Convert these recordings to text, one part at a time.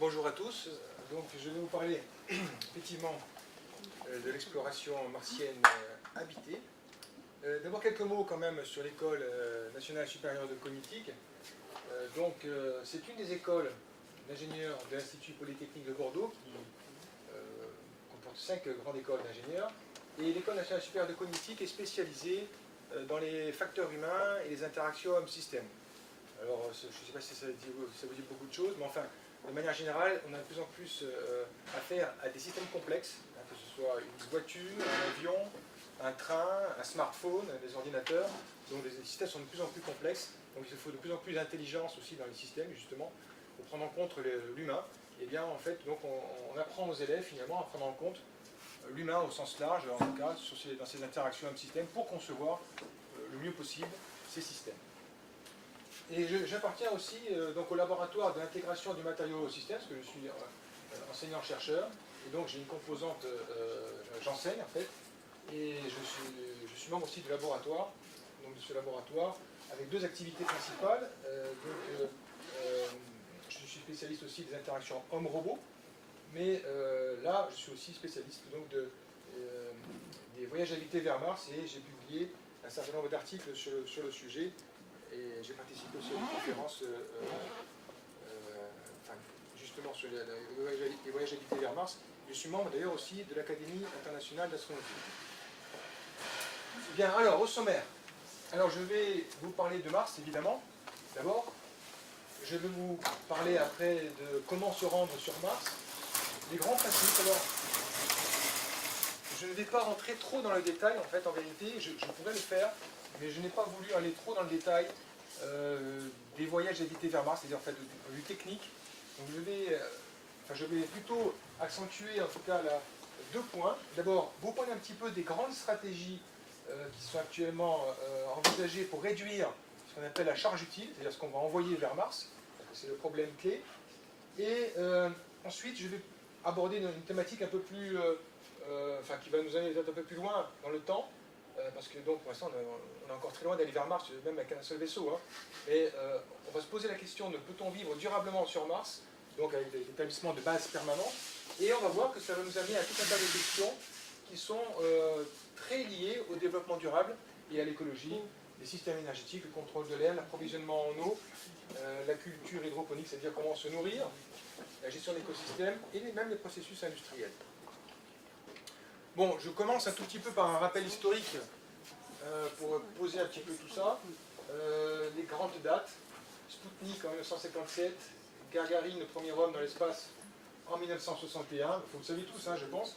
Bonjour à tous. Donc, je vais vous parler effectivement de l'exploration martienne habitée. D'abord quelques mots quand même sur l'école nationale supérieure de cognitique. C'est une des écoles d'ingénieurs de l'Institut Polytechnique de Bordeaux qui comporte 5 grandes écoles d'ingénieurs. Et l'école nationale supérieure de cognitique est spécialisée dans les facteurs humains et les interactions homme-système. Alors, je ne sais pas si ça vous dit beaucoup de choses, mais enfin, de manière générale, on a de plus en plus affaire à des systèmes complexes, hein, que ce soit une voiture, un avion, un train, un smartphone, des ordinateurs. Donc les systèmes sont de plus en plus complexes, donc il faut de plus en plus d'intelligence aussi dans les systèmes, justement, pour prendre en compte l'humain. Et bien, en fait, donc on apprend aux élèves, finalement, à prendre en compte l'humain au sens large, en tout cas, dans ces interactions homme-système, pour concevoir le mieux possible ces systèmes. Et j'appartiens aussi donc au laboratoire de l'intégration du matériau au système, parce que je suis enseignant-chercheur, et donc j'ai une composante, j'enseigne en fait, et je suis membre aussi du laboratoire, donc de ce laboratoire, avec deux activités principales. Je suis spécialiste aussi des interactions homme-robot, mais là je suis aussi spécialiste donc des voyages habités vers Mars, et j'ai publié un certain nombre d'articles sur le sujet. Et j'ai participé aussi à une conférence justement sur les voyages habités vers Mars. Je suis membre d'ailleurs aussi de l'Académie internationale d'astronomie. Bien, alors au sommaire. Alors je vais vous parler de Mars évidemment, d'abord. Je vais vous parler après de comment se rendre sur Mars. Les grands principes. Alors, je ne vais pas rentrer trop dans le détail en fait, en vérité, je pourrais le faire, mais je n'ai pas voulu aller trop dans le détail des voyages habités vers Mars, c'est-à-dire en fait de vue technique. Donc je vais plutôt accentuer en tout cas deux points. D'abord, vous parler un petit peu des grandes stratégies qui sont actuellement envisagées pour réduire ce qu'on appelle la charge utile, c'est-à-dire ce qu'on va envoyer vers Mars, c'est le problème clé. Et ensuite, je vais aborder une thématique un peu plus, qui va nous amener un peu plus loin dans le temps. Parce que donc pour l'instant on est encore très loin d'aller vers Mars, même avec un seul vaisseau. Hein. Mais on va se poser la question de peut-on vivre durablement sur Mars, donc avec l'établissement de bases permanentes, et on va voir que ça va nous amener à tout un tas de questions qui sont très liées au développement durable et à l'écologie, les systèmes énergétiques, le contrôle de l'air, l'approvisionnement en eau, la culture hydroponique, c'est-à-dire comment se nourrir, la gestion de l'écosystème et même les processus industriels. Bon, je commence un tout petit peu par un rappel historique pour poser un petit peu tout ça. Les grandes dates, Sputnik en 1957, Gagarin, le premier homme dans l'espace, en 1961. Vous le savez tous, hein, je pense.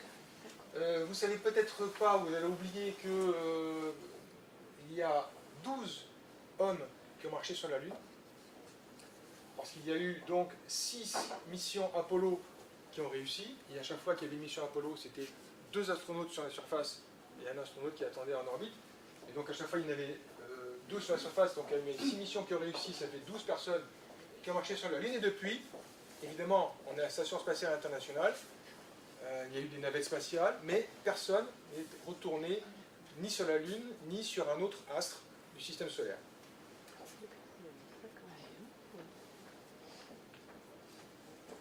Vous ne savez peut-être pas, vous avez oublié qu'il y a 12 hommes qui ont marché sur la Lune. Parce qu'il y a eu donc 6 missions Apollo qui ont réussi. Et à chaque fois qu'il y avait une mission Apollo, c'était 2 astronautes sur la surface et un astronaute qui attendait en orbite. Et donc à chaque fois, il y en avait 12 sur la surface, donc il y a eu 6 missions qui ont réussi, ça fait 12 personnes qui ont marché sur la Lune. Et depuis, évidemment, on est à la Station Spatiale Internationale, il y a eu des navettes spatiales, mais personne n'est retourné ni sur la Lune, ni sur un autre astre du système solaire.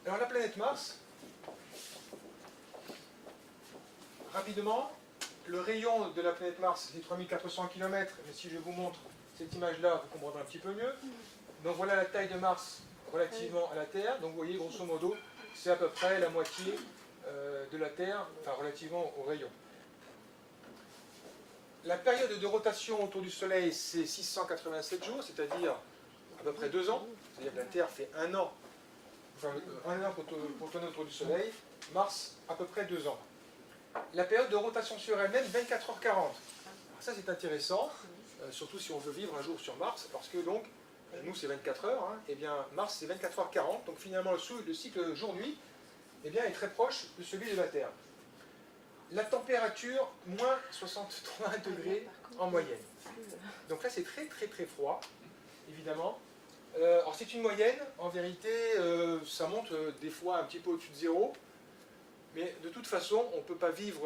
Alors la planète Mars, rapidement, le rayon de la planète Mars, c'est 3400 km, mais si je vous montre cette image-là, vous comprendrez un petit peu mieux. Donc voilà la taille de Mars relativement à la Terre. Donc vous voyez, grosso modo, c'est à peu près la moitié de la Terre, enfin relativement au rayon. La période de rotation autour du Soleil, c'est 687 jours, c'est-à-dire à peu près 2 ans. C'est-à-dire que la Terre fait 1 an, pour tourner autour du Soleil. Mars, à peu près 2 ans. La période de rotation sur elle-même, 24h40. Alors ça c'est intéressant, surtout si on veut vivre un jour sur Mars, parce que donc, nous c'est 24 heures, hein, et bien Mars c'est 24h40, donc finalement le cycle jour-nuit eh bien, est très proche de celui de la Terre. La température, moins 63 degrés en moyenne. Donc là c'est très très très froid, évidemment. Alors c'est une moyenne, en vérité ça monte des fois un petit peu au-dessus de zéro. Mais de toute façon, on ne peut pas vivre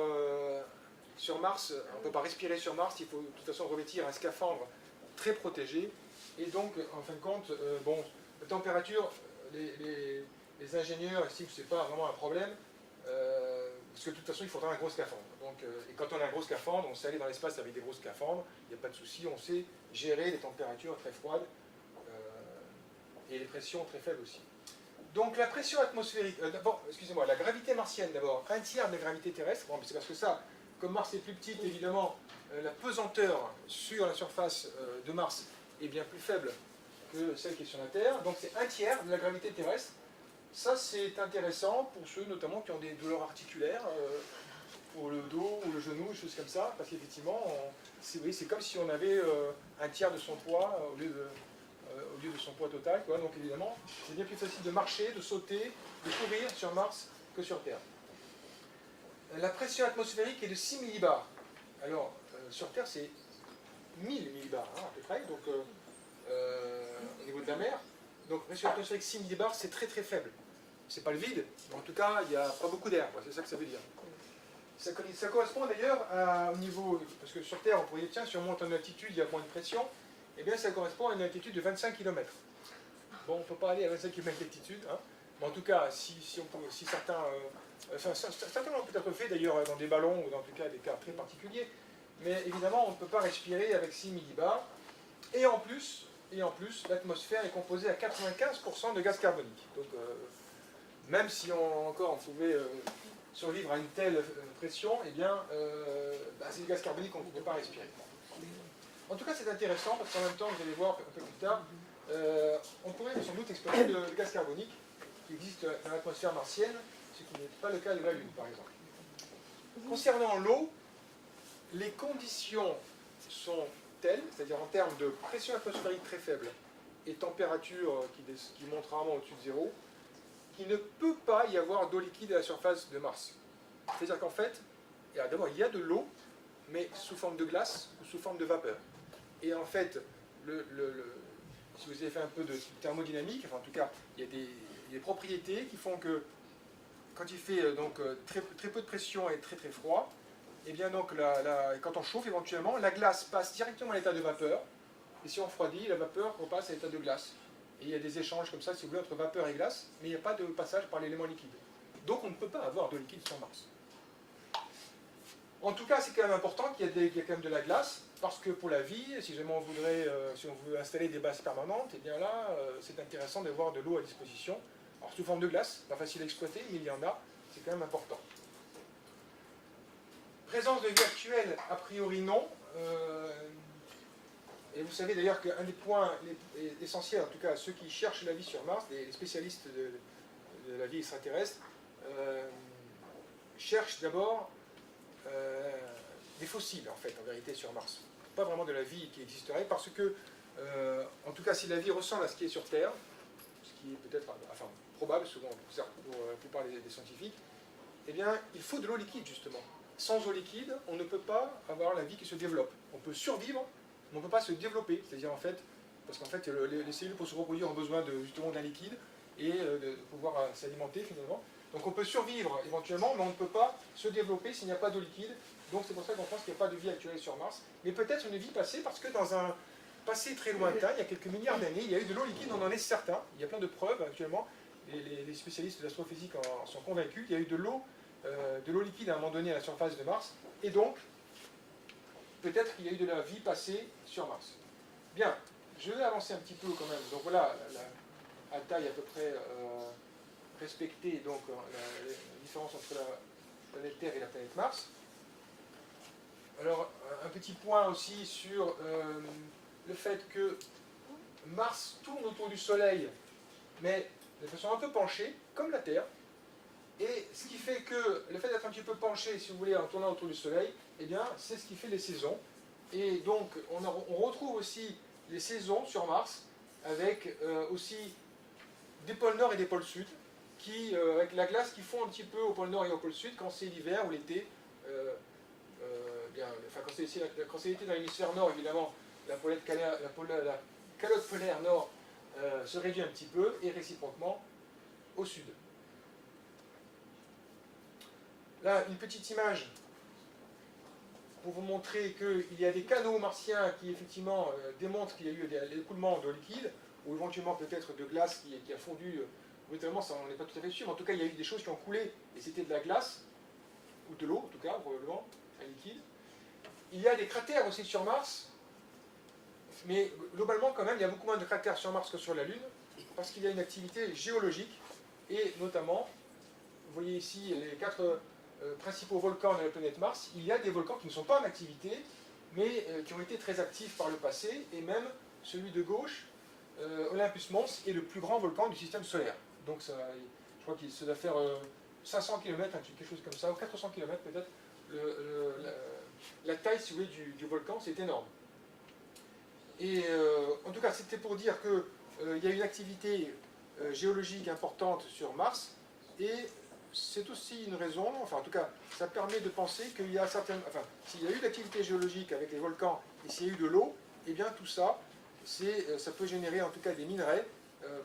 sur Mars, on ne peut pas respirer sur Mars, il faut de toute façon revêtir un scaphandre très protégé. Et donc, en fin de compte, la température, les les ingénieurs estiment que ce n'est pas vraiment un problème, parce que de toute façon, il faudra un gros scaphandre. Donc, et quand on a un gros scaphandre, on sait aller dans l'espace avec des gros scaphandres, il n'y a pas de souci, on sait gérer les températures très froides et les pressions très faibles aussi. Donc la pression atmosphérique, d'abord, excusez-moi, la gravité martienne d'abord, un tiers de la gravité terrestre, bon, c'est parce que ça, comme Mars est plus petite, évidemment, la pesanteur sur la surface de Mars est bien plus faible que celle qui est sur la Terre, donc c'est un tiers de la gravité terrestre. Ça, c'est intéressant pour ceux notamment qui ont des douleurs articulaires, pour le dos ou le genou, des choses comme ça, parce qu'effectivement, c'est comme si on avait un tiers de son poids au lieu de son poids total, quoi. Donc évidemment, c'est bien plus facile de marcher, de sauter, de courir sur Mars que sur Terre. La pression atmosphérique est de 6 millibars. Alors, sur Terre, c'est 1000 millibars, hein, à peu près, donc au niveau de la mer. Donc, pression atmosphérique 6 millibars, c'est très très faible. C'est pas le vide, mais en tout cas, il n'y a pas beaucoup d'air, c'est ça que ça veut dire. Ça correspond d'ailleurs au niveau, parce que sur Terre, on pourrait dire, tiens, si on monte en altitude, il y a moins de pression, eh bien ça correspond à une altitude de 25 km. Bon, on ne peut pas aller à 25 km d'altitude, hein, mais en tout cas, si certains, certains l'ont peut-être fait d'ailleurs dans des ballons ou dans tout cas des cas très particuliers, mais évidemment, on ne peut pas respirer avec 6 millibars, et en plus, l'atmosphère est composée à 95% de gaz carbonique. Donc, même si on pouvait survivre à une telle pression, eh bien, c'est du gaz carbonique qu'on ne peut pas respirer. En tout cas, c'est intéressant parce qu'en même temps, vous allez voir un peu plus tard, on pourrait sans doute exploiter le gaz carbonique qui existe dans l'atmosphère martienne, ce qui n'est pas le cas de la Lune, par exemple. Concernant l'eau, les conditions sont telles, c'est-à-dire en termes de pression atmosphérique très faible et température qui monte rarement au-dessus de zéro, qu'il ne peut pas y avoir d'eau liquide à la surface de Mars. C'est-à-dire qu'en fait, d'abord, il y a de l'eau, mais sous forme de glace ou sous forme de vapeur. Et en fait, si vous avez fait un peu de thermodynamique, enfin en tout cas, il y a des propriétés qui font que quand il fait très peu de pression et très très froid, et bien donc quand on chauffe éventuellement, la glace passe directement à l'état de vapeur, et si on refroidit, la vapeur repasse à l'état de glace. Et il y a des échanges comme ça, si vous voulez, entre vapeur et glace, mais il n'y a pas de passage par l'élément liquide. Donc on ne peut pas avoir d'eau liquide sur Mars. En tout cas, c'est quand même important qu'il y ait quand même de la glace, parce que pour la vie, si jamais si on veut installer des bases permanentes, et bien là, c'est intéressant d'avoir de l'eau à disposition. Alors sous forme de glace, pas facile à exploiter, mais il y en a, c'est quand même important. Présence de vie actuelle, a priori non. Et vous savez d'ailleurs qu'un des points essentiels, en tout cas ceux qui cherchent la vie sur Mars, les spécialistes de la vie extraterrestre, cherchent d'abord des fossiles, en fait, en vérité, sur Mars. Pas vraiment de la vie qui existerait, parce que, en tout cas, si la vie ressemble à ce qui est sur Terre, ce qui est peut-être, probable, souvent, pour la plupart des scientifiques, eh bien, il faut de l'eau liquide, justement. Sans eau liquide, on ne peut pas avoir la vie qui se développe. On peut survivre, mais on ne peut pas se développer. C'est-à-dire, en fait, parce qu'en fait, les cellules, pour se reproduire, ont besoin justement d'un liquide et de pouvoir s'alimenter, finalement. Donc on peut survivre éventuellement, mais on ne peut pas se développer s'il n'y a pas d'eau liquide. Donc c'est pour ça qu'on pense qu'il n'y a pas de vie actuelle sur Mars. Mais peut-être une vie passée, parce que dans un passé très lointain, il y a quelques milliards d'années, il y a eu de l'eau liquide, on en est certain. Il y a plein de preuves actuellement. Les spécialistes de l'astrophysique en sont convaincus. Il y a eu de l'eau liquide à un moment donné à la surface de Mars. Et donc, peut-être qu'il y a eu de la vie passée sur Mars. Bien, je vais avancer un petit peu quand même. Donc voilà, à taille à peu près respecter donc la différence entre la planète Terre et la planète Mars. Alors, un petit point aussi sur le fait que Mars tourne autour du Soleil, mais de façon un peu penchée, comme la Terre. Et ce qui fait que le fait d'être un petit peu penché, si vous voulez, en tournant autour du Soleil, eh bien, c'est ce qui fait les saisons. Et donc, on retrouve aussi les saisons sur Mars, avec aussi des pôles Nord et des pôles Sud, avec la glace qui fond un petit peu au pôle Nord et au pôle Sud quand c'est l'hiver ou l'été. Quand c'est l'été dans l'hémisphère Nord, évidemment, la calotte polaire Nord se réduit un petit peu, et réciproquement au Sud. Là, une petite image pour vous montrer qu'il y a des canaux martiens qui effectivement démontrent qu'il y a eu des écoulements d'eau liquide, ou éventuellement peut-être de glace qui a fondu brutalement, ça, on n'est pas tout à fait sûr, mais en tout cas, il y a eu des choses qui ont coulé, et c'était de la glace, ou de l'eau, en tout cas, probablement, un liquide. Il y a des cratères aussi sur Mars, mais globalement, quand même, il y a beaucoup moins de cratères sur Mars que sur la Lune, parce qu'il y a une activité géologique, et notamment, vous voyez ici les 4 principaux volcans de la planète Mars. Il y a des volcans qui ne sont pas en activité, mais qui ont été très actifs par le passé, et même celui de gauche, Olympus Mons, est le plus grand volcan du système solaire. Donc ça, je crois qu'il se doit faire 500 km, quelque chose comme ça, ou 400 km peut-être. La taille, si vous voulez, du volcan, c'est énorme. Et en tout cas, c'était pour dire qu'il y a une activité géologique importante sur Mars, et c'est aussi une raison, enfin en tout cas, ça permet de penser qu'il y a certaines... Enfin, s'il y a eu d'activité géologique avec les volcans, et s'il y a eu de l'eau, eh bien tout ça, ça peut générer en tout cas des minerais,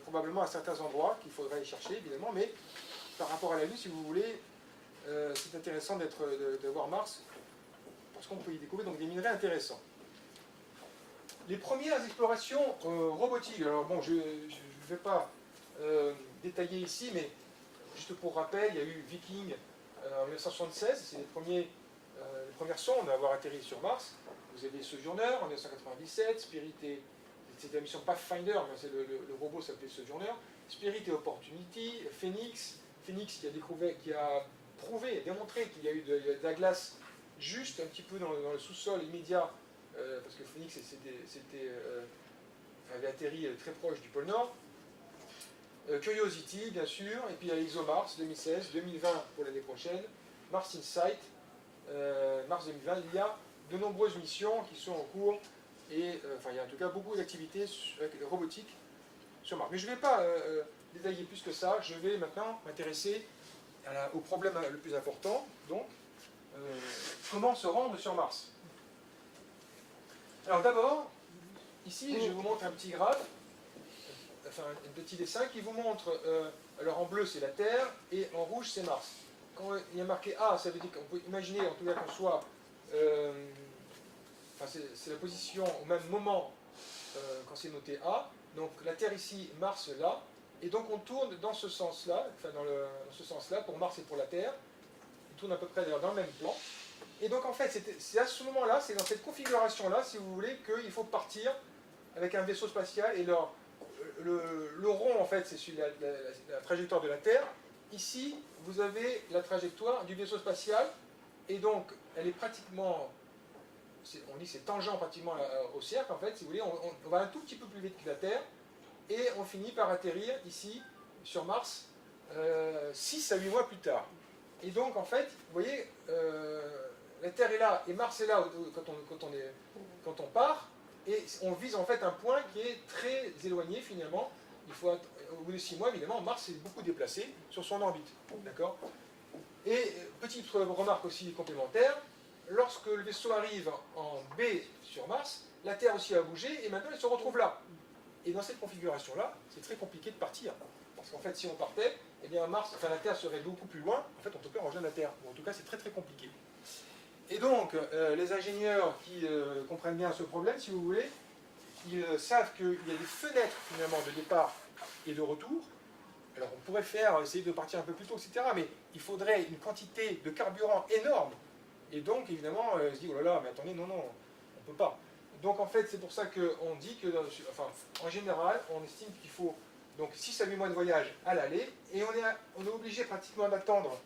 probablement à certains endroits, qu'il faudrait aller chercher évidemment, mais par rapport à la Lune, si vous voulez, c'est intéressant de voir Mars, parce qu'on peut y découvrir donc des minerais intéressants. Les premières explorations robotiques, alors bon, je ne vais pas détailler ici, mais juste pour rappel, il y a eu Viking en 1976, c'est les premières sondes à avoir atterri sur Mars. Vous avez Sojourner en 1997, Spirit et c'était la mission Pathfinder, mais le robot s'appelait Sojourner. Spirit et Opportunity, Phoenix qui a prouvé, démontré qu'il y a eu de la glace juste un petit peu dans le sous-sol immédiat, parce que Phoenix avait atterri très proche du pôle Nord. Curiosity, bien sûr, et puis il y a ExoMars 2016, 2020 pour l'année prochaine, Mars Insight, mars 2020. Il y a de nombreuses missions qui sont en cours, et enfin, il y a en tout cas beaucoup d'activités robotiques sur Mars. Mais je ne vais pas détailler plus que ça, je vais maintenant m'intéresser au problème le plus important, donc, comment se rendre sur Mars. Alors d'abord, ici, je vous montre un petit graphe, enfin un petit dessin qui vous montre, alors en bleu c'est la Terre et en rouge c'est Mars. Quand il y a marqué A, ça veut dire qu'on peut imaginer en tout cas qu'on soit, enfin c'est la position au même moment quand c'est noté A, donc la Terre ici, Mars là, et donc on tourne dans ce sens-là, enfin dans ce sens-là pour Mars et pour la Terre, on tourne à peu près d'ailleurs dans le même plan. Et donc en fait c'est à ce moment-là, c'est dans cette configuration-là, si vous voulez, qu'il faut partir avec un vaisseau spatial et le rond, en fait, c'est sur la trajectoire de la Terre. Ici, vous avez la trajectoire du vaisseau spatial, et donc, elle est pratiquement, on dit que c'est tangent pratiquement au cercle, en fait, si vous voulez, on va un tout petit peu plus vite que la Terre, et on finit par atterrir ici, sur Mars, 6 à 8 mois plus tard. Et donc, en fait, vous voyez, la Terre est là, et Mars est là quand on part, et on vise en fait un point qui est très éloigné finalement. Il faut, au bout de 6 mois, évidemment, Mars s'est beaucoup déplacé sur son orbite. D'accord ? Et petite remarque aussi complémentaire, lorsque le vaisseau arrive en B sur Mars, la Terre aussi a bougé et maintenant elle se retrouve là. Et dans cette configuration-là, c'est très compliqué de partir. Parce qu'en fait, si on partait, eh bien Mars, enfin la Terre serait beaucoup plus loin. En fait, on ne peut pas rejoindre la Terre. Bon, en tout cas, c'est très très compliqué. Et donc, les ingénieurs qui comprennent bien ce problème, si vous voulez, ils savent qu'il y a des fenêtres finalement de départ et de retour. Alors on pourrait essayer de partir un peu plus tôt, etc. Mais il faudrait une quantité de carburant énorme. Et donc, évidemment, on se dit, oh là là, mais attendez, non, on ne peut pas. Donc en fait, c'est pour ça qu'on dit que, enfin, en général, on estime qu'il faut donc 6 à 8 mois de voyage à l'aller, et on est obligé pratiquement d'attendre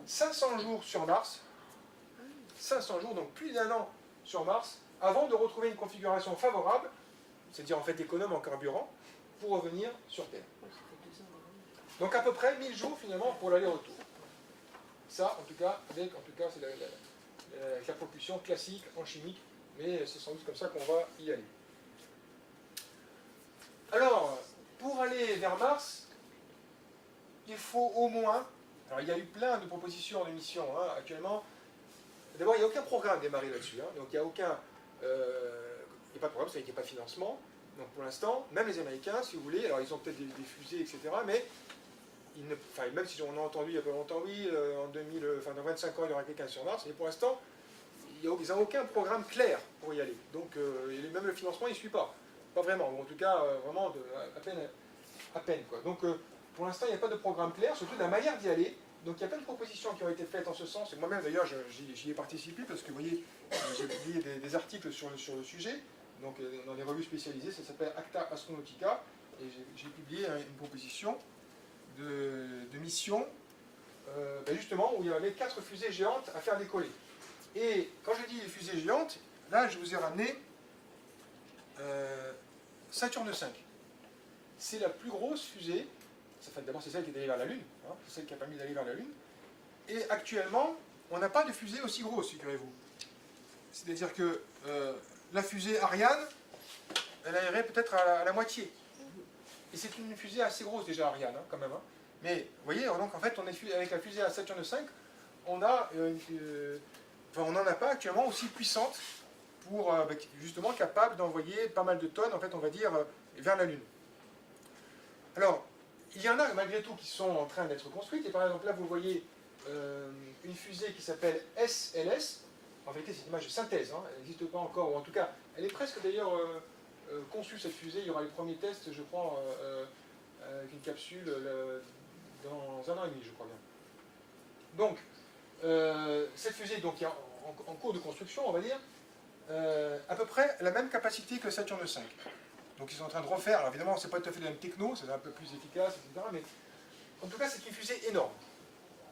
500 jours sur Mars, 500 jours, donc plus d'1 an sur Mars, avant de retrouver une configuration favorable, c'est-à-dire en fait économe en carburant, pour revenir sur Terre. Donc à peu près 1000 jours finalement pour l'aller-retour. Ça, en tout cas, c'est la propulsion classique en chimique, mais c'est sans doute comme ça qu'on va y aller. Alors, pour aller vers Mars, il faut au moins... Alors il y a eu plein de propositions de missions actuellement. D'abord, il n'y a aucun programme démarré là-dessus, donc il n'y a aucun... il n'y a pas de programme, c'est-à-dire qu'il n'y a pas de financement. Donc pour l'instant, même les Américains, si vous voulez, alors ils ont peut-être des fusées, etc., mais même si on a entendu il n'y a pas longtemps, oui, dans 25 ans, il y aura quelqu'un sur Mars, mais pour l'instant, ils n'ont aucun programme clair pour y aller. Donc même le financement, il ne suit pas. Pas vraiment, ou en tout cas, vraiment à peine quoi. Donc pour l'instant, il n'y a pas de programme clair, surtout de la manière d'y aller. Donc il y a plein de propositions qui ont été faites en ce sens, et moi-même d'ailleurs j'y ai participé, parce que vous voyez, j'ai publié des articles sur le sujet, donc dans des revues spécialisées, ça s'appelle Acta Astronautica, et j'ai publié une proposition de mission, justement, où il y avait 4 fusées géantes à faire décoller. Et quand je dis fusées géantes, là je vous ai ramené Saturne V. C'est la plus grosse fusée. D'abord, c'est celle qui est allée vers la Lune, hein, c'est celle qui a permis d'aller vers la Lune. Et actuellement, on n'a pas de fusée aussi grosse, figurez-vous. C'est-à-dire que la fusée Ariane, elle irait peut-être à la moitié. Et c'est une fusée assez grosse déjà, Ariane, hein, quand même. Hein. Mais, vous voyez, donc en fait, avec la fusée à Saturne V, on n'en a pas actuellement aussi puissante pour, justement, capable d'envoyer pas mal de tonnes, en fait, on va dire, vers la Lune. Alors, il y en a malgré tout qui sont en train d'être construites, et par exemple là vous voyez une fusée qui s'appelle SLS, en vérité c'est une image de synthèse, hein. Elle n'existe pas encore, ou en tout cas elle est presque d'ailleurs conçue cette fusée, il y aura les premiers tests je crois avec une capsule dans 1 an et demi je crois bien. Donc cette fusée donc, est en cours de construction on va dire, à peu près la même capacité que Saturne V. Donc ils sont en train de refaire, alors évidemment c'est pas tout à fait la même techno, c'est un peu plus efficace, etc. Mais en tout cas c'est une fusée énorme.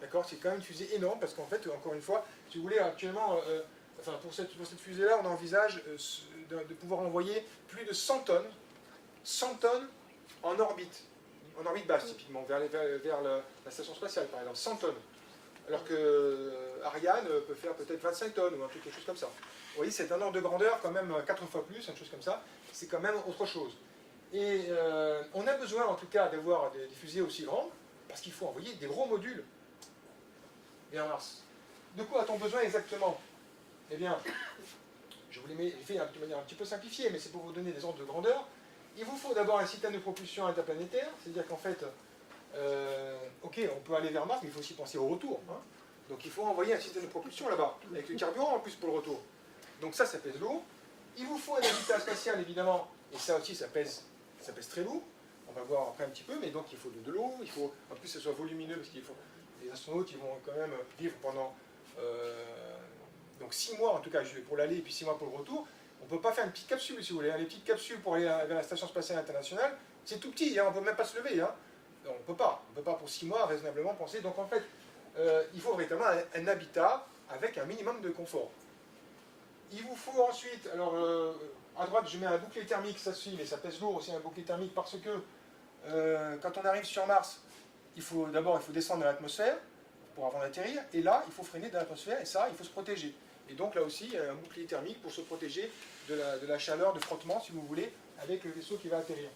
D'accord. C'est quand même une fusée énorme parce qu'en fait, encore une fois, si vous voulez, actuellement, pour cette fusée-là, on envisage de pouvoir envoyer plus de 100 tonnes en orbite basse typiquement, vers la station spatiale par exemple, 100 tonnes. Alors que Ariane peut faire peut-être 25 tonnes ou quelque chose comme ça. Vous voyez, c'est un ordre de grandeur quand même 4 fois plus, une chose comme ça. C'est quand même autre chose. Et on a besoin en tout cas d'avoir des fusées aussi grandes, parce qu'il faut envoyer des gros modules vers Mars. De quoi a-t-on besoin exactement? Eh bien, je vous l'ai fait de manière un petit peu simplifiée, mais c'est pour vous donner des ordres de grandeur. Il vous faut d'abord un système de propulsion interplanétaire, c'est-à-dire qu'en fait, ok, on peut aller vers Mars, mais il faut aussi penser au retour. Hein. Donc il faut envoyer un système de propulsion là-bas, avec le carburant en plus pour le retour. Donc ça pèse lourd. Il vous faut un habitat spatial, évidemment, et ça aussi, ça pèse très lourd. On va voir après un petit peu, mais donc il faut de l'eau, il faut en plus que ce soit volumineux, parce qu'il faut les astronautes ils vont quand même vivre pendant donc 6 mois en tout cas pour l'aller et puis 6 mois pour le retour. On ne peut pas faire une petite capsule si vous voulez. Hein. Les petites capsules pour aller vers la Station Spatiale Internationale, c'est tout petit, hein. On ne peut même pas se lever. Hein. On ne peut pas pour 6 mois raisonnablement penser. Donc en fait, il faut véritablement un habitat avec un minimum de confort. Il vous faut ensuite, alors à droite je mets un bouclier thermique, ça suit, mais ça pèse lourd aussi un bouclier thermique parce que quand on arrive sur Mars, il faut descendre dans l'atmosphère pour avant d'atterrir, et là il faut freiner dans l'atmosphère, et ça il faut se protéger. Et donc là aussi il y a un bouclier thermique pour se protéger de la chaleur, de frottement si vous voulez, avec le vaisseau qui va atterrir.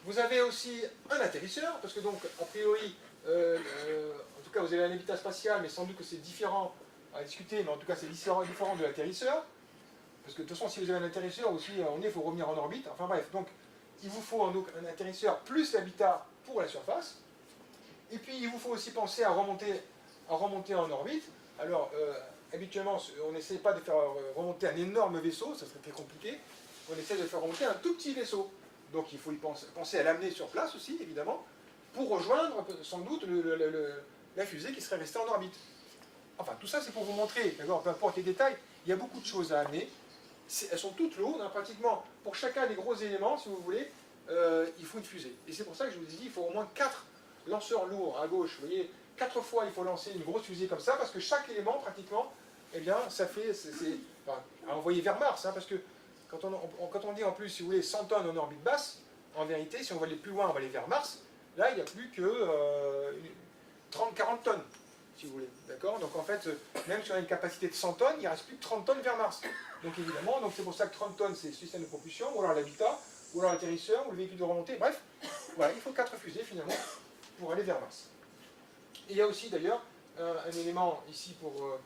Vous avez aussi un atterrisseur, parce que donc a priori, en tout cas vous avez un habitat spatial, mais sans doute que c'est différent à discuter, mais en tout cas c'est différent de l'atterrisseur, parce que de toute façon si vous avez un atterrisseur aussi, il faut revenir en orbite, enfin bref, donc il vous faut donc un atterrisseur plus l'habitat pour la surface, et puis il vous faut aussi penser à remonter en orbite. Alors habituellement on n'essaie pas de faire remonter un énorme vaisseau, ça serait très compliqué, on essaie de faire remonter un tout petit vaisseau, donc il faut y penser à l'amener sur place aussi évidemment, pour rejoindre sans doute la fusée qui serait restée en orbite. Enfin, tout ça, c'est pour vous montrer, d'accord, peu importe les détails, il y a beaucoup de choses à amener. Elles sont toutes lourdes, hein, pratiquement. Pour chacun des gros éléments, si vous voulez, il faut une fusée. Et c'est pour ça que je vous ai dit, il faut au moins 4 lanceurs lourds à gauche. Vous voyez, 4 fois, il faut lancer une grosse fusée comme ça, parce que chaque élément, pratiquement, eh bien, ça fait, enfin, à envoyer vers Mars, hein, parce que quand on dit en plus, si vous voulez, 100 tonnes en orbite basse, en vérité, si on va aller plus loin, on va aller vers Mars, là, il n'y a plus que 30-40 tonnes. Si vous voulez, d'accord. Donc en fait, même si on a une capacité de 100 tonnes, il ne reste plus que 30 tonnes vers Mars. Donc évidemment, c'est pour ça que 30 tonnes, c'est le système de propulsion, ou alors l'habitat, ou alors l'atterrisseur, ou le véhicule de remontée. Bref, voilà, il faut 4 fusées finalement pour aller vers Mars. Et il y a aussi d'ailleurs un élément ici pour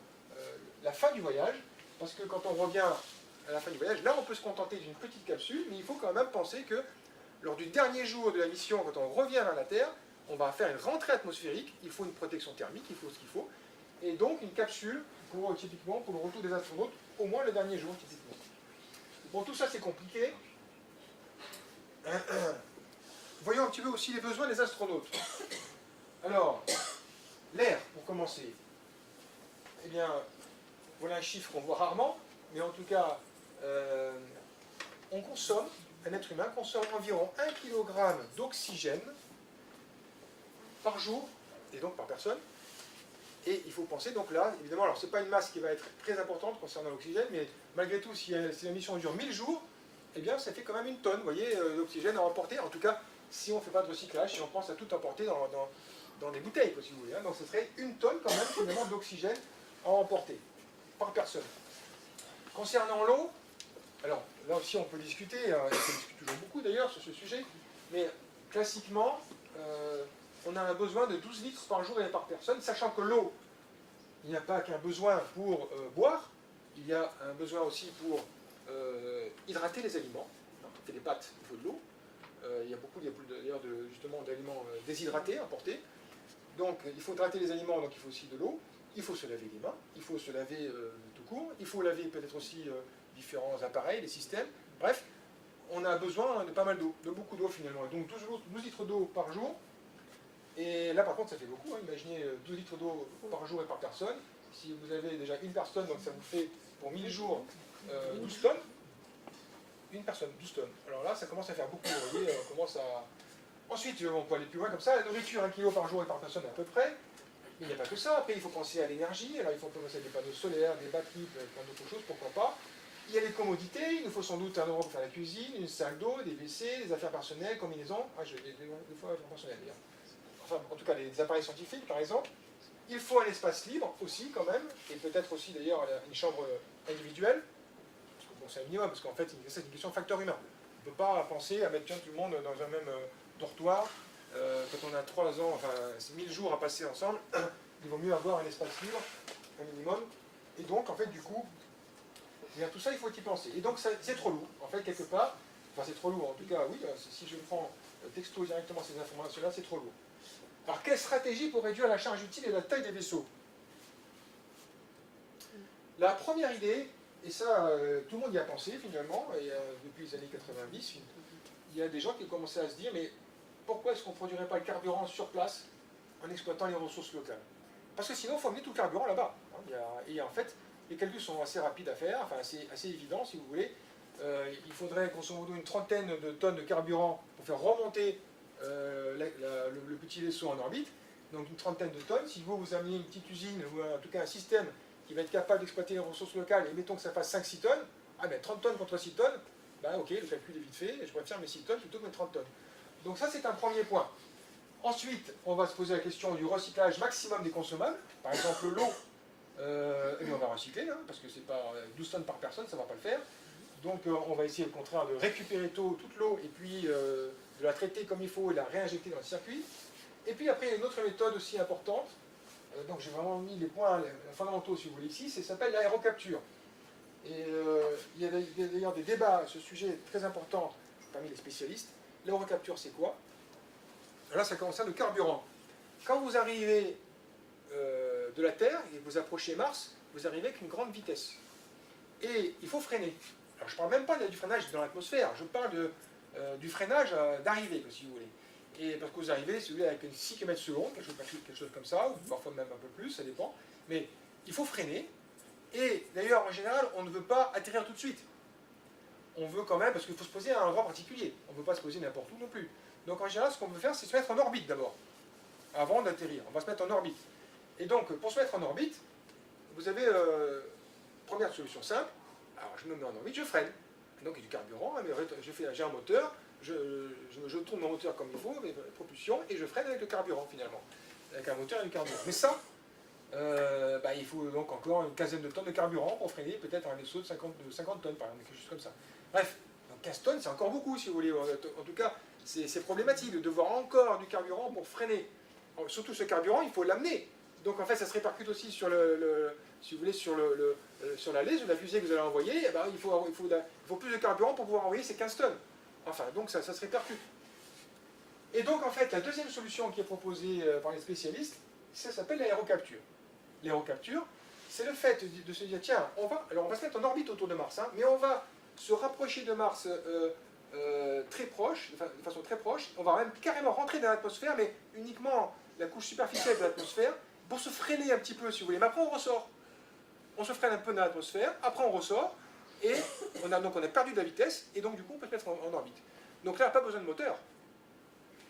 la fin du voyage, parce que quand on revient à la fin du voyage, là on peut se contenter d'une petite capsule, mais il faut quand même penser que lors du dernier jour de la mission, quand on revient vers la Terre, on va faire une rentrée atmosphérique, il faut une protection thermique, il faut ce qu'il faut, et donc une capsule typiquement pour le retour des astronautes, au moins le dernier jour typiquement. Bon, tout ça c'est compliqué. voyons un petit peu aussi les besoins des astronautes. Alors, l'air, pour commencer. Eh bien, voilà un chiffre qu'on voit rarement, mais en tout cas, on consomme, un être humain consomme environ 1 kg d'oxygène par jour, et donc par personne. Et il faut penser, donc là, évidemment, alors c'est pas une masse qui va être très importante concernant l'oxygène, mais malgré tout, si la mission dure 1000 jours, eh bien, ça fait quand même une tonne, vous voyez, d'oxygène à emporter, en tout cas, si on ne fait pas de recyclage, si on pense à tout emporter dans des bouteilles, quoi, si vous voulez. Hein. Donc ce serait une tonne quand même, finalement, d'oxygène à emporter, par personne. Concernant l'eau, alors là aussi on peut discuter, et on discute toujours beaucoup d'ailleurs sur ce sujet, mais classiquement, on a un besoin de 12 litres par jour et par personne, sachant que l'eau, il n'y a pas qu'un besoin pour boire, il y a un besoin aussi pour hydrater les aliments. Quand on fait des pâtes, il faut de l'eau. Il y a beaucoup d'ailleurs justement d'aliments déshydratés, importés. Donc il faut hydrater les aliments, donc il faut aussi de l'eau. Il faut se laver les mains, il faut se laver tout court, il faut laver peut-être aussi différents appareils, les systèmes. Bref, on a besoin de pas mal d'eau, de beaucoup d'eau finalement. Donc 12 litres d'eau par jour. Et là par contre ça fait beaucoup, hein. Imaginez 12 litres d'eau par jour et par personne. Si vous avez déjà une personne, donc ça vous fait pour 1000 jours 12 tonnes. Une personne, 12 tonnes. Alors là ça commence à faire beaucoup, vous voyez, on commence à... Ensuite on peut aller plus loin comme ça, la nourriture 1 kg par jour et par personne à peu près. Mais il n'y a pas que ça, après il faut penser à l'énergie, alors il faut penser à des panneaux solaires, des batteries, plein d'autres choses, pourquoi pas. Il y a les commodités, il nous faut sans doute un endroit pour faire la cuisine, une salle d'eau, des WC, des affaires personnelles, combinaisons, je vais des fois affaires personnelles d'ailleurs. Enfin, en tout cas, les appareils scientifiques, par exemple. Il faut un espace libre aussi, quand même, et peut-être aussi d'ailleurs une chambre individuelle. Bon, c'est un minimum, parce qu'en fait, c'est une question de facteur humain. On ne peut pas penser à mettre tout le monde dans un même dortoir. Quand on a 3 ans, enfin 1000 jours à passer ensemble, il vaut mieux avoir un espace libre, un minimum. Et donc, en fait, du coup, bien, tout ça, il faut y penser. Et donc, c'est trop lourd, en fait, quelque part. Enfin, c'est trop lourd, en tout cas, oui, si je prends texto directement ces informations-là, c'est trop lourd. Alors, quelle stratégie pour réduire la charge utile et la taille des vaisseaux? La première idée, et ça, tout le monde y a pensé, finalement, et, depuis les années 90, il y a des gens qui ont commencé à se dire, mais pourquoi est-ce qu'on ne produirait pas le carburant sur place en exploitant les ressources locales? Parce que sinon, il faut amener tout le carburant là-bas. Et en fait, les calculs sont assez rapides à faire, enfin assez évidents si vous voulez. Il faudrait grosso modo une trentaine de tonnes de carburant pour faire remonter le petit vaisseau en orbite. Donc une trentaine de tonnes. Si vous amenez une petite usine ou en tout cas un système qui va être capable d'exploiter les ressources locales, et mettons que ça fasse 5-6 tonnes, ah ben 30 tonnes contre 6 tonnes, ben ok, le calcul est vite fait, je préfère mes 6 tonnes plutôt que mes 30 tonnes. Donc ça c'est un premier point. Ensuite, on va se poser la question du recyclage maximum des consommables. Par exemple, l'eau, on va recycler, hein, parce que c'est pas 12 tonnes par personne, ça ne va pas le faire. Donc on va essayer au contraire de récupérer toute l'eau et puis de la traiter comme il faut et la réinjecter dans le circuit. Et puis après, il y a une autre méthode aussi importante. Donc j'ai vraiment mis les points fondamentaux, si vous voulez, ici. Ça s'appelle l'aérocapture. Et il y a d'ailleurs des débats à ce sujet très important parmi les spécialistes. L'aérocapture, c'est quoi? Là, ça concerne le carburant. Quand vous arrivez de la Terre et vous approchez Mars, vous arrivez avec une grande vitesse. Et il faut freiner. Alors, je ne parle même pas du freinage dans l'atmosphère, je parle du freinage d'arrivée, si vous voulez. Et parce que vous arrivez, si vous voulez, avec 6 km/s, quelque chose comme ça, ou parfois même un peu plus, ça dépend. Mais il faut freiner. Et d'ailleurs, en général, on ne veut pas atterrir tout de suite. On veut quand même, parce qu'il faut se poser à un endroit particulier. On ne veut pas se poser n'importe où non plus. Donc en général, ce qu'on veut faire, c'est se mettre en orbite d'abord, avant d'atterrir. On va se mettre en orbite. Et donc, pour se mettre en orbite, vous avez, première solution simple, alors je me mets en orbite, je freine. Donc il y a du carburant, j'ai un moteur, je tourne mon moteur comme il faut, avec propulsion, et je freine avec le carburant finalement. Avec un moteur et du carburant. Mais ça, il faut donc encore une quinzaine de tonnes de carburant pour freiner peut-être un vaisseau de 50 tonnes, par exemple, quelque chose comme ça. Bref, donc 15 tonnes, c'est encore beaucoup, si vous voulez. En tout cas, c'est problématique de devoir encore du carburant pour freiner. Alors, surtout ce carburant, il faut l'amener. Donc en fait, ça se répercute aussi sur si vous voulez, sur la laisse ou la fusée que vous allez envoyer. Eh ben, il faut plus de carburant pour pouvoir envoyer ces 15 tonnes. Enfin, donc ça se répercute. Et donc en fait, la deuxième solution qui est proposée par les spécialistes, ça s'appelle l'aérocapture. L'aérocapture, c'est le fait de se dire, tiens, on va se mettre en orbite autour de Mars, hein, mais on va se rapprocher de Mars très proche, de façon très proche. On va même carrément rentrer dans l'atmosphère, mais uniquement la couche superficielle de l'atmosphère, pour se freiner un petit peu, si vous voulez. Mais après, on ressort. On se freine un peu dans l'atmosphère, après on ressort, et on a perdu de la vitesse, et donc du coup, on peut se mettre en orbite. Donc là, on n'a pas besoin de moteur.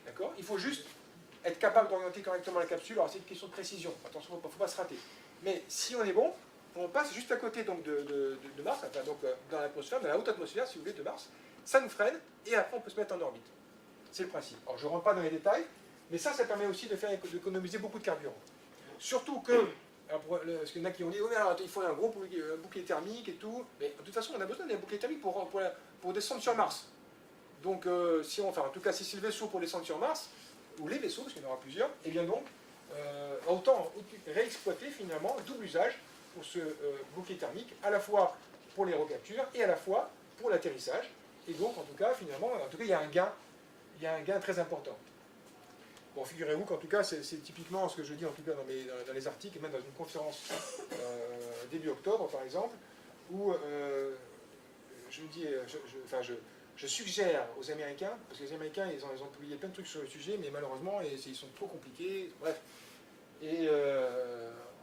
D'accord? Il faut juste être capable d'orienter correctement la capsule. Alors, c'est une question de précision. Attention, il ne faut pas se rater. Mais si on est bon, on passe juste à côté donc, de Mars, enfin, donc, dans l'atmosphère, dans la haute atmosphère, si vous voulez, de Mars. Ça nous freine, et après, on peut se mettre en orbite. C'est le principe. Alors, je ne rentre pas dans les détails, mais ça permet aussi d'économiser beaucoup de carburant. Surtout que, parce qu'il y en a qui ont dit, oh, mais alors, il faut un gros bouclier thermique et tout. Mais de toute façon, on a besoin d'un bouclier thermique pour descendre sur Mars. Donc, en tout cas, si c'est le vaisseau pour descendre sur Mars, ou les vaisseaux, parce qu'il y en aura plusieurs, et bien donc, autant réexploiter finalement, double usage pour ce bouclier thermique, à la fois pour les recaptures et à la fois pour l'atterrissage. Et donc, en tout cas, finalement, il y a un gain très important. Bon, figurez-vous qu'en tout cas, c'est typiquement ce que je dis en tout cas dans les articles, et même dans une conférence début octobre, par exemple, où je suggère aux Américains, parce que les Américains, ils ont publié plein de trucs sur le sujet, mais malheureusement, ils sont trop compliqués, bref. Et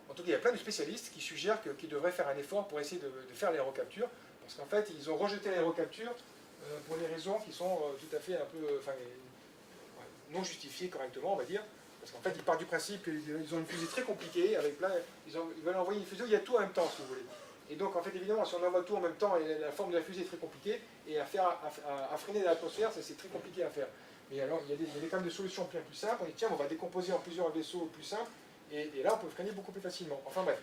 en tout cas, il y a plein de spécialistes qui suggèrent qu'ils devraient faire un effort pour essayer de faire les recaptures, parce qu'en fait, ils ont rejeté les recaptures pour des raisons qui sont tout à fait un peu non justifiées correctement, on va dire, parce qu'en fait, ils partent du principe qu'ils ont une fusée très compliquée, avec ils veulent envoyer une fusée où il y a tout en même temps, si vous voulez. Et donc, en fait, évidemment, si on envoie tout en même temps, et la forme de la fusée est très compliquée, et à freiner l'atmosphère, c'est très compliqué à faire. Mais alors, il y a quand même des solutions bien plus simples. On dit, tiens, on va décomposer en plusieurs vaisseaux plus simples, et là, on peut freiner beaucoup plus facilement. Enfin bref,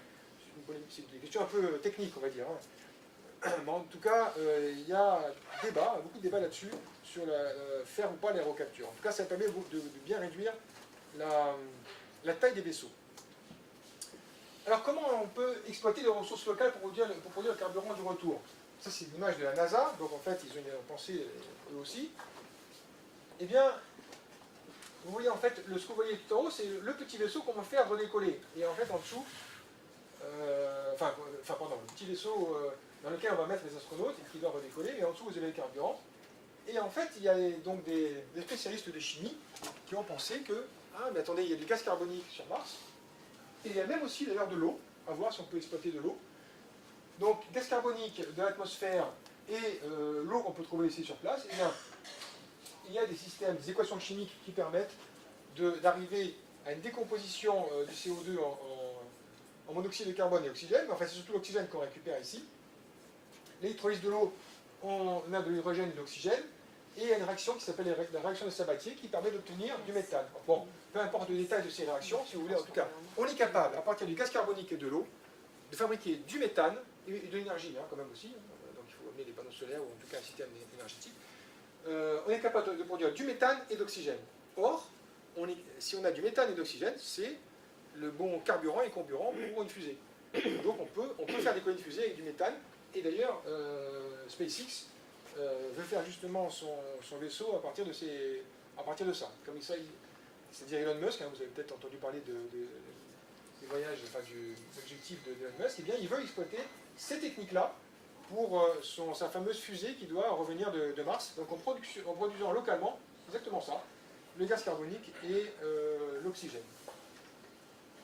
c'est des questions un peu techniques, on va dire. Mais en tout cas, il y a beaucoup de débats là-dessus, sur faire ou pas les recaptures. En tout cas, ça permet de bien réduire la taille des vaisseaux. Alors, comment on peut exploiter les ressources locales pour produire le carburant du retour? Ça, c'est une image de la NASA, donc en fait, ils ont une pensée eux aussi. Eh bien, vous voyez, en fait, ce que vous voyez tout en haut, c'est le petit vaisseau qu'on va faire redécoller. Et en fait, en dessous, le petit vaisseau dans lequel on va mettre les astronautes et qui doit redécoller, et en dessous, vous avez le carburant. Et en fait, il y a donc des spécialistes de chimie qui ont pensé que, mais attendez, il y a du gaz carbonique sur Mars, et il y a même aussi d'ailleurs de l'eau, à voir si on peut exploiter de l'eau. Donc, gaz carbonique de l'atmosphère et l'eau qu'on peut trouver ici sur place, eh bien, il y a des systèmes, des équations chimiques qui permettent d'arriver à une décomposition du CO2 en monoxyde de carbone et oxygène. Enfin, c'est surtout l'oxygène qu'on récupère ici. L'électrolyse de l'eau, on a de l'hydrogène et de l'oxygène. Et il y a une réaction qui s'appelle la réaction de Sabatier qui permet d'obtenir du méthane. Bon, peu importe le détail de ces réactions, si vous voulez, en tout cas, on est capable, à partir du gaz carbonique et de l'eau, de fabriquer du méthane et de l'énergie, quand même aussi. Donc il faut amener des panneaux solaires ou en tout cas un système énergétique. On est capable de produire du méthane et d'oxygène. Or, si on a du méthane et d'oxygène, c'est le bon carburant et comburant pour une fusée. Donc on peut faire décoller une fusée avec du méthane. Et d'ailleurs, SpaceX veut faire justement son vaisseau à partir de ça. Comme ça, c'est-à-dire Elon Musk, vous avez peut-être entendu parler des voyages, du objectif d'Elon Musk, eh bien il veut exploiter ces techniques-là pour sa fameuse fusée qui doit revenir de Mars, donc en produisant localement, exactement ça, le gaz carbonique et l'oxygène.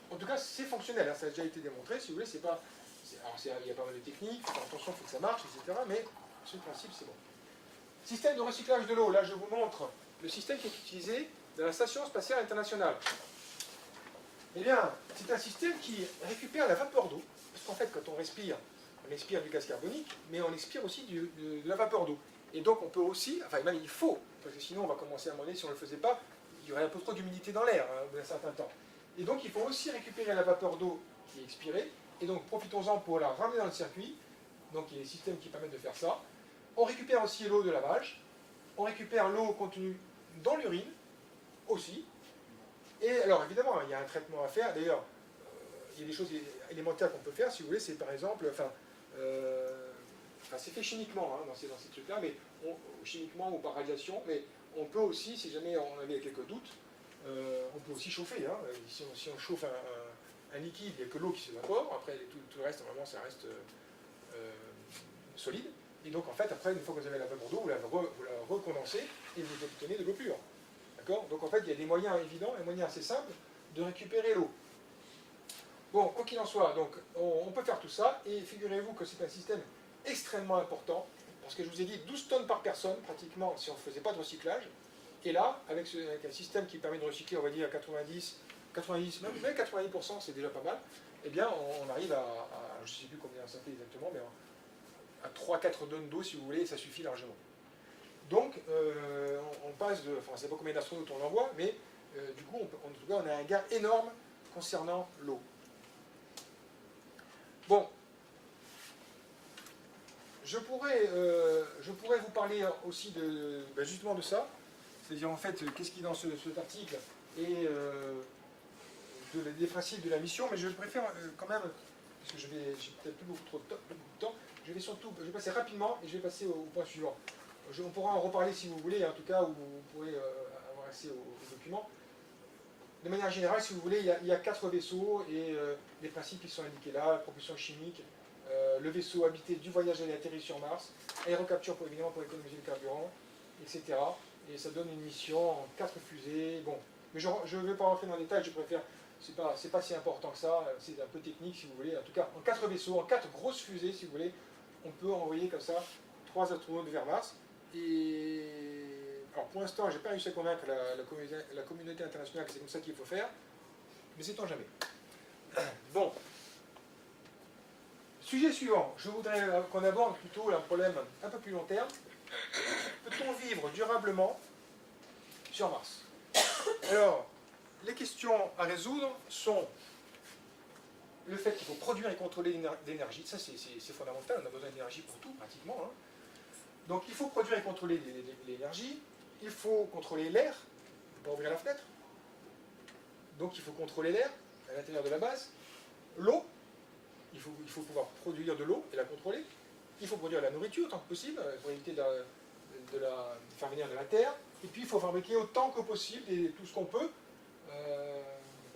En tout cas, c'est fonctionnel, ça a déjà été démontré, si vous voulez, c'est pas... Alors, il y a pas mal de techniques, faut faire attention, il faut que ça marche, etc., mais sur le principe, c'est bon. Système de recyclage de l'eau, là je vous montre le système qui est utilisé dans la Station Spatiale Internationale. Eh bien, c'est un système qui récupère la vapeur d'eau, parce qu'en fait, quand on expire du gaz carbonique, mais on expire aussi de la vapeur d'eau. Et donc on peut aussi, enfin même il faut, parce que sinon on va commencer à demander, si on ne le faisait pas, il y aurait un peu trop d'humidité dans l'air au bout d'un certain temps. Et donc il faut aussi récupérer la vapeur d'eau qui est expirée, et donc profitons-en pour la ramener dans le circuit. Donc il y a des systèmes qui permettent de faire ça. On récupère aussi l'eau de lavage, on récupère l'eau contenue dans l'urine aussi. Et alors évidemment, il y a un traitement à faire. D'ailleurs, il y a des choses élémentaires qu'on peut faire, si vous voulez, c'est par exemple, c'est fait chimiquement dans ces trucs-là, mais chimiquement ou par radiation, mais on peut aussi, si jamais on avait quelques doutes, on peut aussi chauffer. Si on chauffe un liquide, il n'y a que l'eau qui s'évapore, après tout le reste, normalement, ça reste solide. Et donc en fait, après, une fois que vous avez la vapeur d'eau, vous la recondensez et vous obtenez de l'eau pure. D'accord? Donc en fait, il y a des moyens évidents, des moyens assez simples de récupérer l'eau. Bon, quoi qu'il en soit, donc on peut faire tout ça, et figurez-vous que c'est un système extrêmement important, parce que je vous ai dit 12 tonnes par personne, pratiquement, si on ne faisait pas de recyclage. Et là, avec un système qui permet de recycler, on va dire à 90, même 90%, c'est déjà pas mal, eh bien, on arrive à je ne sais plus combien ça fait exactement, mais à 3-4 tonnes d'eau, si vous voulez, ça suffit largement. Donc, on passe de, enfin, je ne sais pas combien d'astronautes on envoie, mais du coup, en tout cas, on a un gain énorme concernant l'eau. Bon, je pourrais vous parler aussi justement de ça, c'est-à-dire en fait, qu'est-ce qui est dans cet article et des principes de la mission, mais je préfère quand même, parce que j'ai peut-être plus beaucoup trop de temps, je vais passer rapidement et je vais passer au point suivant. On pourra en reparler si vous voulez, en tout cas, où vous pourrez avoir accès aux documents. De manière générale, si vous voulez, il y a 4 vaisseaux et les principes qui sont indiqués là, propulsion chimique, le vaisseau habité du voyage et l'atterrissage sur Mars, aérocapture évidemment pour économiser le carburant, etc. Et ça donne une mission en 4 fusées. Bon, mais je ne vais pas rentrer dans les détails, je préfère, c'est pas si important que ça, c'est un peu technique si vous voulez. En tout cas, en 4 vaisseaux, en 4 grosses fusées si vous voulez, on peut envoyer comme ça 3 astronautes vers Mars. Et alors pour l'instant, je n'ai pas réussi à convaincre la communauté internationale que c'est comme ça qu'il faut faire, mais sait-on jamais. Bon. Sujet suivant, je voudrais qu'on aborde plutôt un problème un peu plus long terme. Peut-on vivre durablement sur Mars? Alors, les questions à résoudre sont le fait qu'il faut produire et contrôler l'énergie, ça c'est fondamental, on a besoin d'énergie pour tout pratiquement. Hein. Donc il faut produire et contrôler l'énergie, il faut contrôler l'air, il ne faut pas ouvrir la fenêtre, donc il faut contrôler l'air à l'intérieur de la base, l'eau, il faut pouvoir produire de l'eau et la contrôler, il faut produire de la nourriture tant que possible, pour éviter de la faire venir de la terre, et puis il faut fabriquer autant que possible et tout ce qu'on peut,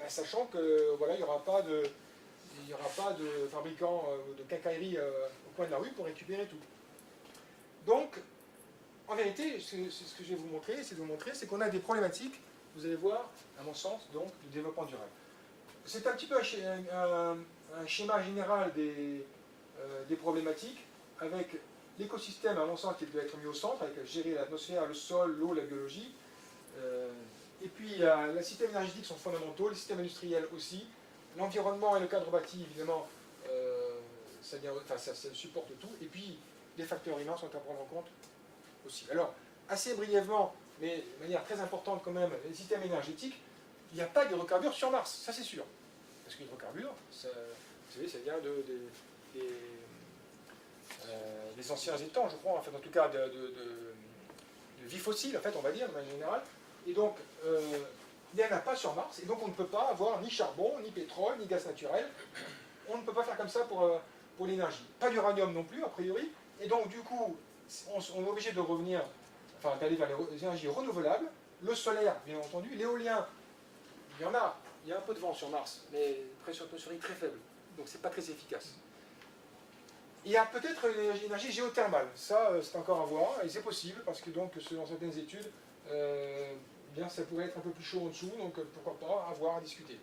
sachant que voilà, il n'y aura pas de fabricants de quincaillerie au coin de la rue pour récupérer tout. Donc, en vérité, c'est ce que je vais vous montrer, c'est qu'on a des problématiques, vous allez voir, à mon sens, donc, du développement durable. C'est un petit peu un schéma général des problématiques, avec l'écosystème, à mon sens, qui doit être mis au centre, avec gérer l'atmosphère, le sol, l'eau, la biologie. Et puis, les systèmes énergétiques sont fondamentaux, les systèmes industriels aussi. L'environnement et le cadre bâti, évidemment, ça supporte tout. Et puis, les facteurs humains sont à prendre en compte aussi. Alors, assez brièvement, mais de manière très importante quand même, les systèmes énergétiques, il n'y a pas d'hydrocarbures sur Mars, ça c'est sûr. Parce que l'hydrocarbure, vous savez, ça vient des anciens étangs, je crois, enfin en tout cas de vie fossile, en fait, on va dire, de manière générale. Et donc, il n'y en a pas sur Mars, et donc on ne peut pas avoir ni charbon, ni pétrole, ni gaz naturel. On ne peut pas faire comme ça pour l'énergie. Pas d'uranium non plus, a priori. Et donc, du coup, on est obligé de revenir, enfin, d'aller vers les énergies renouvelables. Le solaire, bien entendu. L'éolien, il y en a. Il y a un peu de vent sur Mars, mais pression atmosphérique très faible. Donc, c'est pas très efficace. Il y a peut-être une énergie géothermale. Ça, c'est encore à voir. Et c'est possible, parce que, donc, selon certaines études, bien, ça pourrait être un peu plus chaud en dessous. Donc, pourquoi pas, à voir, à discuter.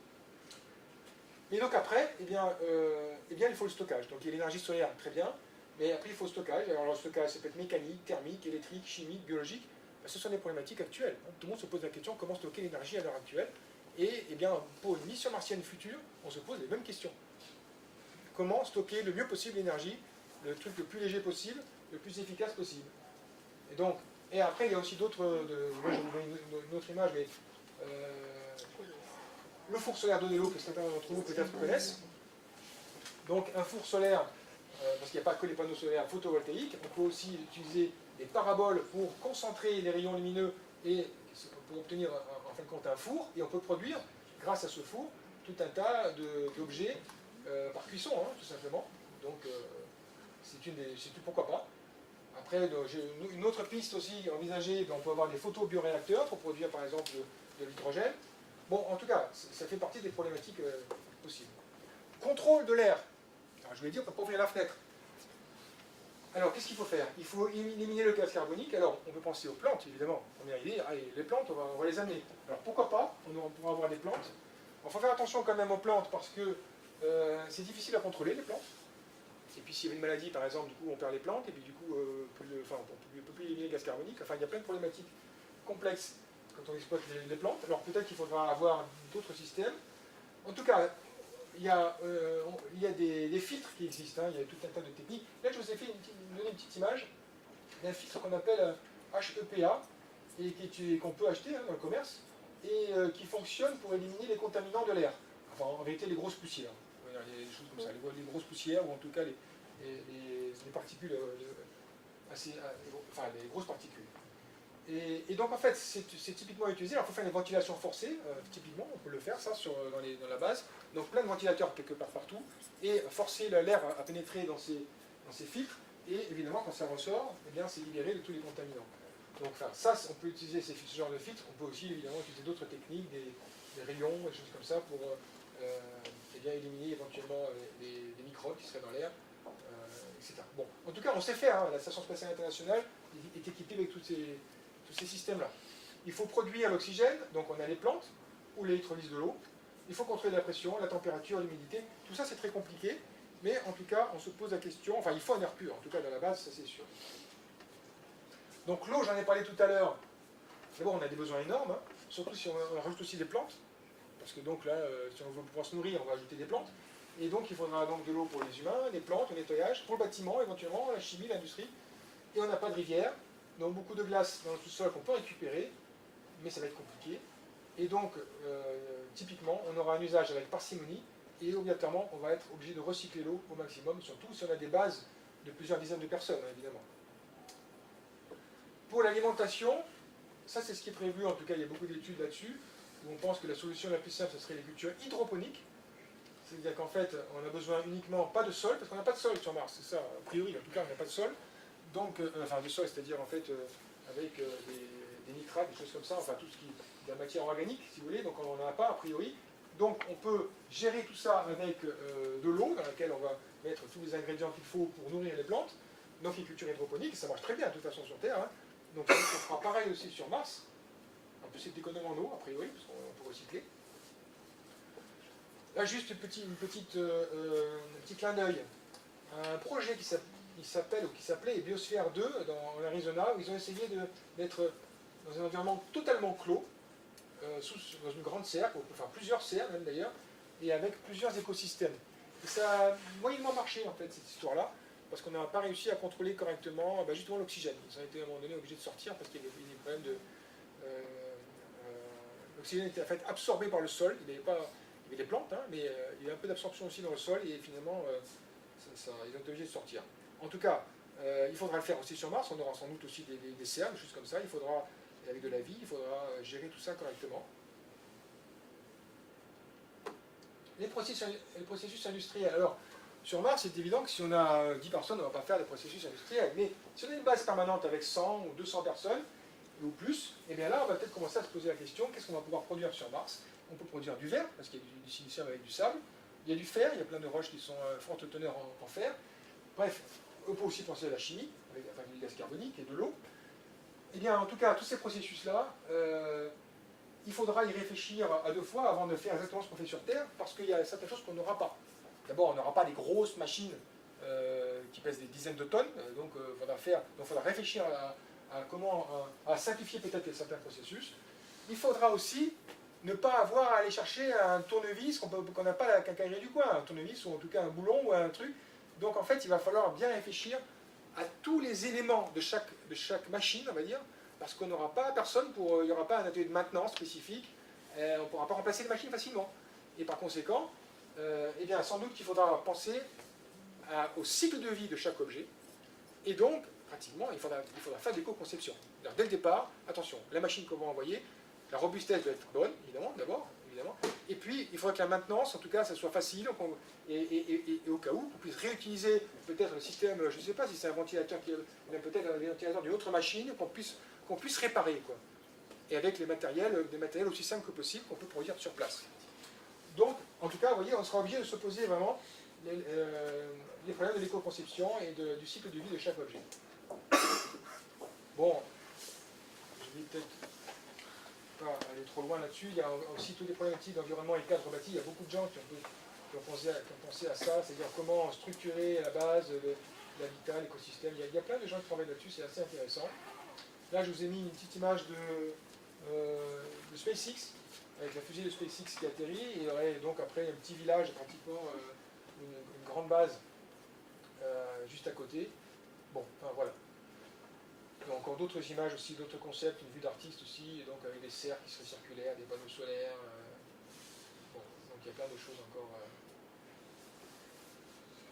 Et donc après, il faut le stockage. Donc il y a l'énergie solaire, très bien, mais après il faut le stockage. Alors le stockage, ça peut être mécanique, thermique, électrique, chimique, biologique. Ce sont des problématiques actuelles. Tout le monde se pose la question comment stocker l'énergie à l'heure actuelle. Et pour une mission martienne future, on se pose les mêmes questions. Comment stocker le mieux possible l'énergie, le truc le plus léger possible, le plus efficace possible. Et après, il y a aussi d'autres... Moi, je vous donne une autre image, mais... le four solaire d'Odéo, que certains d'entre vous peut-être connaissent. Donc un four solaire, parce qu'il n'y a pas que les panneaux solaires photovoltaïques, on peut aussi utiliser des paraboles pour concentrer les rayons lumineux et pour obtenir en fin de compte un four, et on peut produire, grâce à ce four, tout un tas d'objets par cuisson, hein, tout simplement. Donc pourquoi pas. Après, j'ai une autre piste aussi envisagée, on peut avoir des photobioréacteurs pour produire par exemple de l'hydrogène. Bon, en tout cas, ça fait partie des problématiques possibles. Contrôle de l'air. Alors, je voulais dire, on ne peut pas ouvrir la fenêtre. Alors, qu'est-ce qu'il faut faire? Il faut éliminer le gaz carbonique. Alors, on peut penser aux plantes, évidemment. Première idée, les plantes, on va les amener. Alors, pourquoi pas? On pourra avoir des plantes. Il faut faire attention quand même aux plantes parce que c'est difficile à contrôler, les plantes. Et puis, s'il y a une maladie, par exemple, du coup, on perd les plantes. Et puis, du coup, on ne peut plus éliminer le gaz carbonique. Enfin, il y a plein de problématiques complexes quand on exploite les plantes. Alors, peut-être qu'il faudra avoir d'autres systèmes. En tout cas, il y a des filtres qui existent, hein, il y a tout un tas de techniques. Là, je vous ai fait donné une petite image d'un filtre qu'on appelle HEPA, et qu'on peut acheter hein, dans le commerce, et qui fonctionne pour éliminer les contaminants de l'air. Enfin, en réalité, les grosses poussières. Les choses comme ça, les grosses poussières, ou en tout cas les particules, enfin les grosses particules. Et donc en fait, c'est typiquement utilisé. Alors il faut faire une ventilation forcée, typiquement, on peut le faire ça dans la base. Donc plein de ventilateurs quelque part partout, et forcer l'air à pénétrer dans ces filtres, et évidemment quand ça ressort, eh bien c'est libéré de tous les contaminants. Donc enfin, ça, on peut utiliser ce genre de filtres, on peut aussi évidemment utiliser d'autres techniques, des rayons, des choses comme ça, pour eh bien, éliminer éventuellement les microbes qui seraient dans l'air, etc. Bon, en tout cas, on sait faire, hein, la Station Spatiale Internationale est équipée avec tous ces systèmes-là. Il faut produire l'oxygène, donc on a les plantes, ou l'électrolyse de l'eau. Il faut contrôler la pression, la température, l'humidité. Tout ça, c'est très compliqué, mais en tout cas, on se pose la question, enfin, il faut un air pur, en tout cas, dans la base, ça c'est sûr. Donc l'eau, j'en ai parlé tout à l'heure. D'abord, on a des besoins énormes, hein, surtout si on rajoute aussi des plantes, parce que donc là, si on veut pouvoir se nourrir, on va ajouter des plantes. Et donc, il faudra donc de l'eau pour les humains, des plantes, le nettoyage, pour le bâtiment, éventuellement, la chimie, l'industrie. Et on n'a pas de rivière. Donc beaucoup de glace dans le sous-sol qu'on peut récupérer, mais ça va être compliqué. Et donc, typiquement, on aura un usage avec parcimonie, et obligatoirement, on va être obligé de recycler l'eau au maximum, surtout si on a des bases de plusieurs dizaines de personnes, hein, évidemment. Pour l'alimentation, ça c'est ce qui est prévu, en tout cas il y a beaucoup d'études là-dessus, où on pense que la solution la plus simple, ce serait les cultures hydroponiques. C'est-à-dire qu'en fait, on a besoin uniquement, pas de sol, parce qu'on n'a pas de sol sur Mars, c'est ça, a priori, en tout cas on n'a pas de sol. Donc, enfin, de sol, c'est-à-dire en fait avec des nitrates, des choses comme ça, enfin tout ce qui est de la matière organique, si vous voulez, donc on n'en a pas a priori. Donc on peut gérer tout ça avec de l'eau, dans laquelle on va mettre tous les ingrédients qu'il faut pour nourrir les plantes. Donc les cultures hydroponiques, ça marche très bien de toute façon sur Terre. Hein. Donc on fera pareil aussi sur Mars. En plus c'est économe en eau, a priori, parce qu'on peut recycler. Là juste un petit clin d'œil. Un projet qui s'appelait Biosphère 2 dans l'Arizona, où ils ont essayé d'être dans un environnement totalement clos, dans une grande serre, enfin plusieurs serres même d'ailleurs, et avec plusieurs écosystèmes. Et ça a moyennement marché en fait cette histoire-là, parce qu'on n'a pas réussi à contrôler correctement justement l'oxygène. Ils ont été à un moment donné obligés de sortir parce qu'il y avait des problèmes de... l'oxygène était en fait absorbé par le sol, il y avait des plantes, hein, mais il y avait un peu d'absorption aussi dans le sol, et finalement ils ont été obligés de sortir. En tout cas, il faudra le faire aussi sur Mars, on aura sans doute aussi des serres, des choses comme ça, il faudra, avec de la vie, il faudra gérer tout ça correctement. Les processus industriels. Alors, sur Mars, c'est évident que si on a 10 personnes, on ne va pas faire des processus industriels, mais si on a une base permanente avec 100 ou 200 personnes, ou plus, et bien là, on va peut-être commencer à se poser la question, qu'est-ce qu'on va pouvoir produire sur Mars? On peut produire du verre, parce qu'il y a du silicium avec du sable, il y a du fer, il y a plein de roches qui sont forte teneur en fer. Bref, on peut aussi penser à la chimie, avec du gaz carbonique et de l'eau. Eh bien, en tout cas, tous ces processus-là, il faudra y réfléchir à deux fois avant de faire exactement ce qu'on fait sur Terre, parce qu'il y a certaines choses qu'on n'aura pas. D'abord, on n'aura pas des grosses machines qui pèsent des dizaines de tonnes, donc il faudra réfléchir à comment à simplifier peut-être certains processus. Il faudra aussi ne pas avoir à aller chercher un tournevis qu'on n'a pas à la quincaillerie du coin, un tournevis ou en tout cas un boulon ou un truc. Donc en fait, il va falloir bien réfléchir à tous les éléments de chaque machine, on va dire, parce qu'on n'aura pas personne il n'y aura pas un atelier de maintenance spécifique, on ne pourra pas remplacer les machines facilement. Et par conséquent, eh bien, sans doute qu'il faudra penser au cycle de vie de chaque objet, et donc, pratiquement, il faudra faire l'éco-conception. Dès le départ, attention, la machine qu'on va envoyer, la robustesse doit être bonne, évidemment, d'abord, évidemment, et puis il faudra que la maintenance, en tout cas, ça soit facile, et au cas où, qu'on puisse réutiliser peut-être le système, je ne sais pas si c'est un ventilateur qui est peut-être un ventilateur d'une autre machine, qu'on puisse réparer, quoi. Et avec des matériels aussi simples que possible qu'on peut produire sur place. Donc, en tout cas, vous voyez, on sera obligé de se poser vraiment les problèmes de l'éco-conception et du cycle de vie de chaque objet. Bon, je vais peut-être pas aller trop loin là-dessus. Il y a aussi toutes les problématiques d'environnement et cadre bâti. Il y a beaucoup de gens qui ont pensé à ça, c'est-à-dire comment structurer à la base l'habitat, l'écosystème. Il y a plein de gens qui travaillent là-dessus, c'est assez intéressant. Là, je vous ai mis une petite image de SpaceX, avec la fusée de SpaceX qui atterrit, et il y aurait donc après un petit village, pratiquement une grande base juste à côté. Bon, enfin voilà. Il y a encore d'autres images aussi, d'autres concepts, une vue d'artiste aussi, et donc avec des serres qui seraient circulaires, des panneaux solaires. Bon, donc il y a plein de choses encore.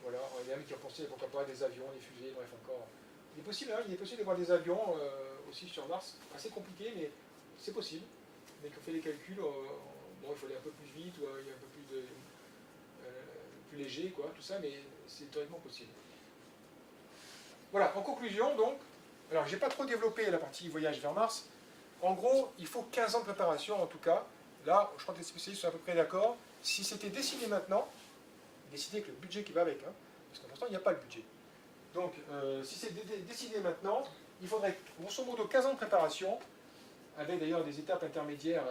Voilà, il y a même qui ont pensé, pourquoi pas, des avions, des fusées, bref, encore. Il est possible de voir des avions aussi sur Mars, assez compliqué, mais c'est possible. Mais qu'on fait les calculs, bon, il faut aller un peu plus vite, ou il y a un peu plus léger, quoi, tout ça, mais c'est théoriquement possible. Voilà, en conclusion, donc, alors j'ai pas trop développé la partie voyage vers Mars. En gros, il faut 15 ans de préparation, en tout cas. Là, je crois que les spécialistes sont à peu près d'accord. Si c'était décidé maintenant, décidé avec le budget qui va avec, hein, parce que pour l'instant, il n'y a pas le budget. Donc, si c'est décidé maintenant, il faudrait grosso modo 15 ans de préparation, avec d'ailleurs des étapes intermédiaires,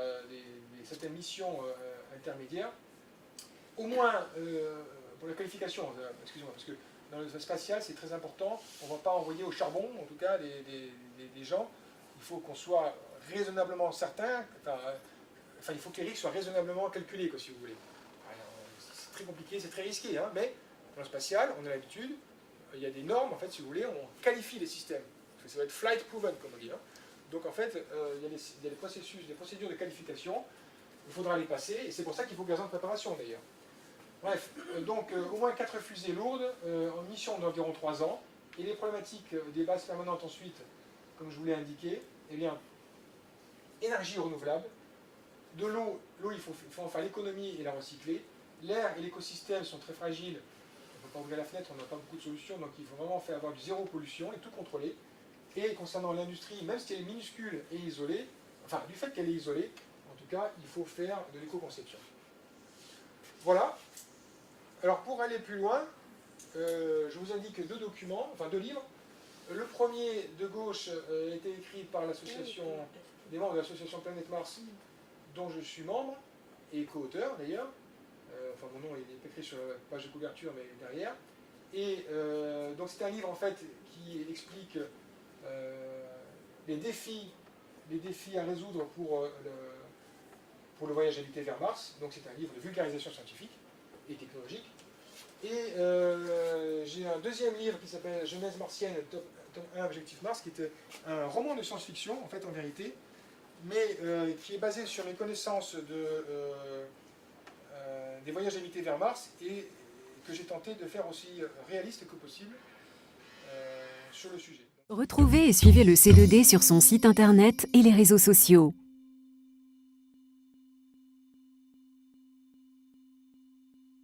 certaines missions intermédiaires. Au moins, pour la qualification, excusez-moi, parce que dans le spatial, c'est très important, on ne va pas envoyer au charbon, en tout cas, des gens. Il faut qu'on soit raisonnablement certain, enfin, il faut que les risques soient raisonnablement calculés, quoi, si vous voulez. C'est très compliqué, c'est très risqué, hein, mais dans le spatial, on a l'habitude, il y a des normes, en fait, si vous voulez, on qualifie les systèmes. Parce que ça va être flight proven, comme on dit. Hein. Donc, en fait, il y a des processus, des procédures de qualification, il faudra les passer, et c'est pour ça qu'il faut 15 ans de préparation, d'ailleurs. Bref, donc au moins 4 fusées lourdes, en mission d'environ 3 ans, et les problématiques des bases permanentes ensuite, comme je vous l'ai indiqué, eh bien, énergie renouvelable, de l'eau, il faut enfin l'économie et la recycler, l'air et l'écosystème sont très fragiles, on ne peut pas ouvrir la fenêtre, on n'a pas beaucoup de solutions, donc il faut vraiment faire avoir du zéro pollution et tout contrôler. Et concernant l'industrie, même si elle est minuscule et isolée, enfin du fait qu'elle est isolée, en tout cas, il faut faire de l'éco-conception. Voilà. Alors pour aller plus loin, je vous indique 2 documents, enfin 2 livres. Le premier de gauche a été écrit par l'association, des membres de l'association Planète Mars, dont je suis membre, et co-auteur d'ailleurs. Enfin mon nom est écrit sur la page de couverture, mais derrière. Et donc c'est un livre en fait qui explique les défis à résoudre pour le voyage habité vers Mars. Donc c'est un livre de vulgarisation scientifique et technologique. Et j'ai un deuxième livre qui s'appelle Genèse martienne, tome 1, Objectif Mars, qui est un roman de science-fiction, en fait, en vérité, mais qui est basé sur mes connaissances des voyages habités vers Mars et que j'ai tenté de faire aussi réaliste que possible sur le sujet. Retrouvez et suivez le C2D sur son site internet et les réseaux sociaux.